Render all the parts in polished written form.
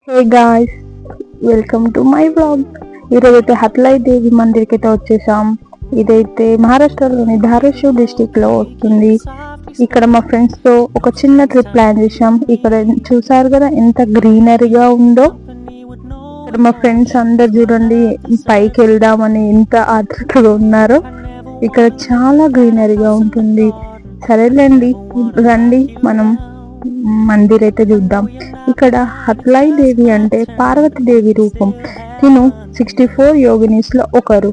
Hey guys, welcome to my blog. ఈరోజైతే హత్లాయ్ దేవి మందిర్కి అయితే వచ్చేసాం. ఇదైతే మహారాష్ట్రలోని ధారాషివ్ డిస్టిక్ లో వస్తుంది. ఇక్కడ మా ఫ్రెండ్స్ తో ఒక చిన్న ట్రిప్ ప్లాన్ చేసాం. ఇక్కడ చూసారు కదా ఎంత గ్రీనరీగా ఉందో. ఇక్కడ మా ఫ్రెండ్స్ అందరు చూడండి పైకి వెళ్దామని ఎంత ఆతృతగా ఉన్నారో. ఇక్కడ చాలా గ్రీనరీగా ఉంటుంది. సరేలేండి, రండి మనం మందిర్ అయితే చూద్దాం. ఇక్కడ హత్లాయ్ దేవి అంటే పార్వతీదేవి రూపం. తిను 64 యోగినీస్ లో ఒకరు.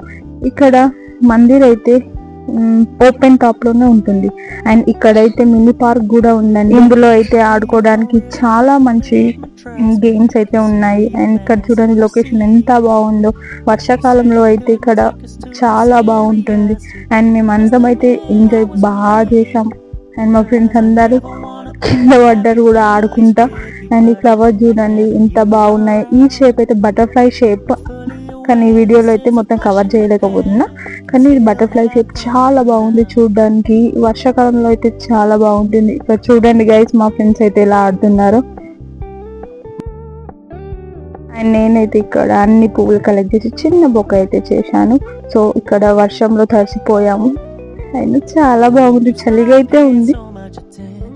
ఇక్కడ మందిర్ అయితే ఓపెన్ టాప్ లోనే ఉంటుంది. అండ్ ఇక్కడైతే మినీ పార్క్ కూడా ఉందండి. ఇందులో అయితే ఆడుకోవడానికి చాలా మంచి గేమ్స్ అయితే ఉన్నాయి. అండ్ ఇక్కడ చూడండి లొకేషన్ ఎంత బాగుందో. వర్షాకాలంలో అయితే ఇక్కడ చాలా బాగుంటుంది. అండ్ మేమందరం అయితే ఎంజాయ్ బాగా చేసాం. అండ్ మా ఫ్రెండ్స్ అందరూ కింద పడ్డారు కూడా ఆడుకుంటా. అండ్ ఈ ఫ్లవర్స్ చూడండి ఎంత బాగున్నాయి. ఈ షేప్ అయితే బటర్ఫ్లై షేప్, కానీ ఈ వీడియోలో అయితే మొత్తం కవర్ చేయలేకపోతున్నా. కానీ ఇది బటర్ఫ్లై షేప్ చాలా బాగుంది చూడడానికి. వర్షాకాలంలో అయితే చాలా బాగుంటుంది. ఇక్కడ చూడండి గైస్, మా ఫ్రెండ్స్ అయితే ఎలా ఆడుతున్నారు. అండ్ నేనైతే ఇక్కడ అన్ని పువ్వులు కలెక్ట్ చేసి చిన్న బొక్క అయితే చేశాను. సో ఇక్కడ వర్షంలో తడిసిపోయాము. అండ్ చాలా బాగుంది, చలిగా అయితే ఉంది.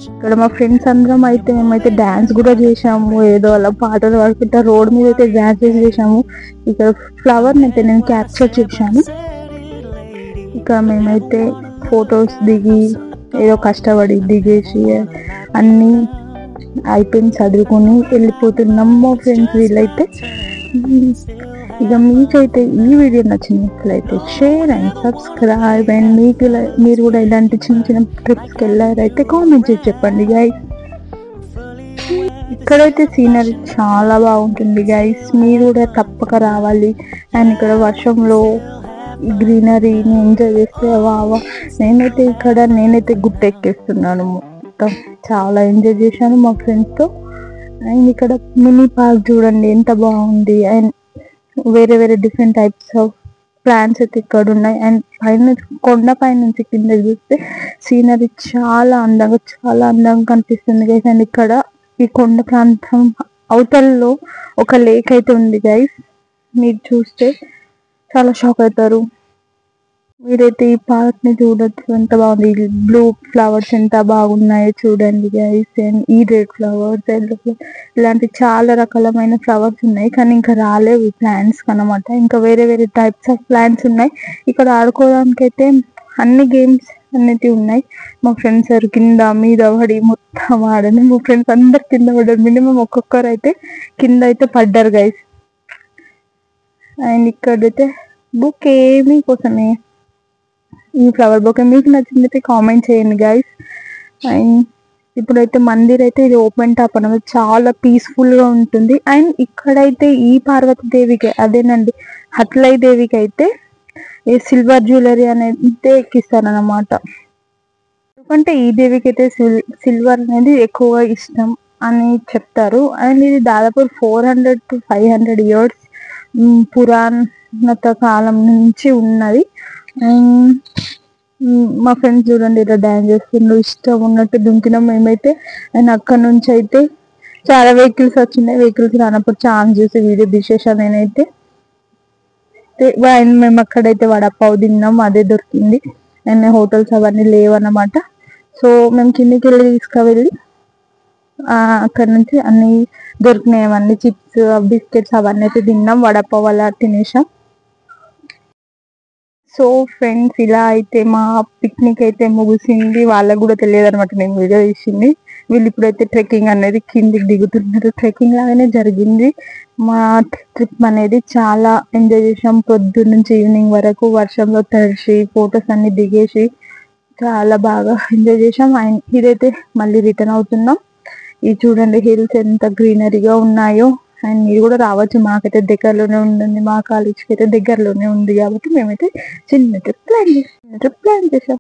ఇక్కడ మా ఫ్రెండ్స్ అందరం అయితే మేమైతే డాన్స్ కూడా చేసాము. ఏదో అలా పాటలు పాడుకుంటా రోడ్ మీద అయితే డాన్స్ చేసాము. ఇక్కడ ఫ్లవర్ అయితే నేను క్యాప్చర్ చేశాను. ఇక మేమైతే ఫొటోస్ దిగి ఏదో కష్టపడి దిగేసి అన్నీ అయిపోయింది, చదువుకొని వెళ్ళిపోతున్నాం మా ఫ్రెండ్స్ వీళ్ళైతే. ఇక మీకైతే ఈ వీడియో నచ్చినట్లయితే షేర్ అండ్ సబ్స్క్రైబ్. అండ్ మీరు కూడా ఇలాంటి చిన్న చిన్న ట్రిప్స్కి వెళ్ళారైతే కామెంట్ చేసి చెప్పండి గైస్. ఇక్కడైతే సీనరీ చాలా బాగుంటుంది గైస్, మీరు కూడా తప్పక రావాలి. అండ్ ఇక్కడ వర్షంలో గ్రీనరీని ఎంజాయ్ చేస్తే వావా. నేనైతే గుట్ట ఎక్కేస్తున్నాను. మొత్తం చాలా ఎంజాయ్ చేశాను మా ఫ్రెండ్స్తో. అండ్ ఇక్కడ మినీ పార్క్ చూడండి ఎంత బాగుంది. అండ్ వేరే వేరే డిఫరెంట్ టైప్స్ ఆఫ్ ప్లాంట్స్ అయితే ఇక్కడ ఉన్నాయి. అండ్ పైన కొండ పై నుంచి కింద చూస్తే సీనరీ చాలా అందంగా కనిపిస్తుంది గైస్. అండ్ ఇక్కడ ఈ కొండ ప్రాంతం అవతల్లో ఒక లేక్ అయితే ఉంది గైస్. మీరు చూస్తే చాలా షాక్ అవుతారు. మీరైతే ఈ పార్క్ ని చూడొచ్చు, ఎంత బాగుంది. బ్లూ ఫ్లవర్స్ ఎంత బాగున్నాయో చూడండి గైస్. అండ్ ఈ రెడ్ ఫ్లవర్స్, ఎల్లో ఫ్లవర్స్, ఇలాంటి చాలా రకాలమైన ఫ్లవర్స్ ఉన్నాయి. కానీ ఇంకా రాలేవు ఈ ప్లాంట్స్ అనమాట. ఇంకా వేరే వేరే టైప్స్ ఆఫ్ ప్లాంట్స్ ఉన్నాయి. ఇక్కడ ఆడుకోవడానికి అయితే అన్ని గేమ్స్ అన్నిటి ఉన్నాయి. మా ఫ్రెండ్స్ కింద మీద పడి మొత్తం ఆడని. మా ఫ్రెండ్స్ అందరు కింద పడ్డారు. మినిమం ఒక్కొక్కరు అయితే కింద అయితే పడ్డారు గైస్. అండ్ ఇక్కడైతే బుక్ ఏమీ కోసమే ఈ ఫ్లవర్ బొకే మీకు నచ్చిందైతే కామెంట్ చేయండి గైస్. అండ్ ఇప్పుడైతే మందిర్ అయితే ఇది ఓపెన్ టాప్ అన్నమాట, చాలా పీస్ఫుల్ గా ఉంటుంది. అండ్ ఇక్కడైతే ఈ పార్వతీదేవికి అదేనండి హత్లాయ్ దేవికి అయితే ఈ సిల్వర్ జ్యువెలరీ అనేది ఎక్కిస్తారనమాట. ఎందుకంటే ఈ దేవికి అయితే సిల్వర్ అనేది ఎక్కువగా ఇష్టం అని చెప్తారు. అండ్ ఇది దాదాపు 400 to 500 years పురాణత కాలం నుంచి ఉన్నది. మా ఫ్రెండ్స్ చూడండి ఇలా డాన్స్ చేస్తుండ్రు, ఇష్టం ఉన్నట్టు దుంకినాం మేమైతే. అండ్ అక్కడ నుంచి అయితే చాలా వెహికల్స్ వచ్చినాయి. వెహికల్స్ రానప్పుడు ఛాన్స్ చూసి వీడియో తీసేసాను నేనైతే. మేము అక్కడైతే వడపావు తిన్నాం, అదే దొరికింది. అండ్ హోటల్స్ అవన్నీ లేవన్నమాట. సో మేము కిందికి వెళ్ళి తీసుకువెళ్ళి అక్కడ నుంచి అన్ని దొరికినాయి, అవన్నీ చిప్స్ బిస్కెట్స్ అవన్నీ అయితే తిన్నాం. వడపావు అలా తినేసాం. సో ఫ్రెండ్స్, ఇలా అయితే మా పిక్నిక్ అయితే ముగిసింది. వాళ్ళకు కూడా తెలియదు అనమాట నేను వీడియో తీసింది. వీళ్ళు ఇప్పుడైతే ట్రెక్కింగ్ అనేది కిందికి దిగుతున్నారు. ట్రెక్కింగ్ లాగానే జరిగింది మా ట్రిప్ అనేది. చాలా ఎంజాయ్ చేసాం పొద్దున్న నుంచి ఈవినింగ్ వరకు. వర్షంలో తడిసి ఫొటోస్ అన్ని దిగేసి చాలా బాగా ఎంజాయ్ చేసాం. అండ్ ఇదైతే మళ్ళీ రిటర్న్ అవుతున్నాం. ఇది చూడండి హిల్స్ ఎంత గ్రీనరీగా ఉన్నాయో. అండ్ మీరు కూడా రావచ్చు, మాకైతే దగ్గరలోనే ఉంటుంది. మా కాలేజ్కి అయితే దగ్గరలోనే ఉంది కాబట్టి మేమైతే చిన్న ట్రిప్ ప్లాన్ చేసాం.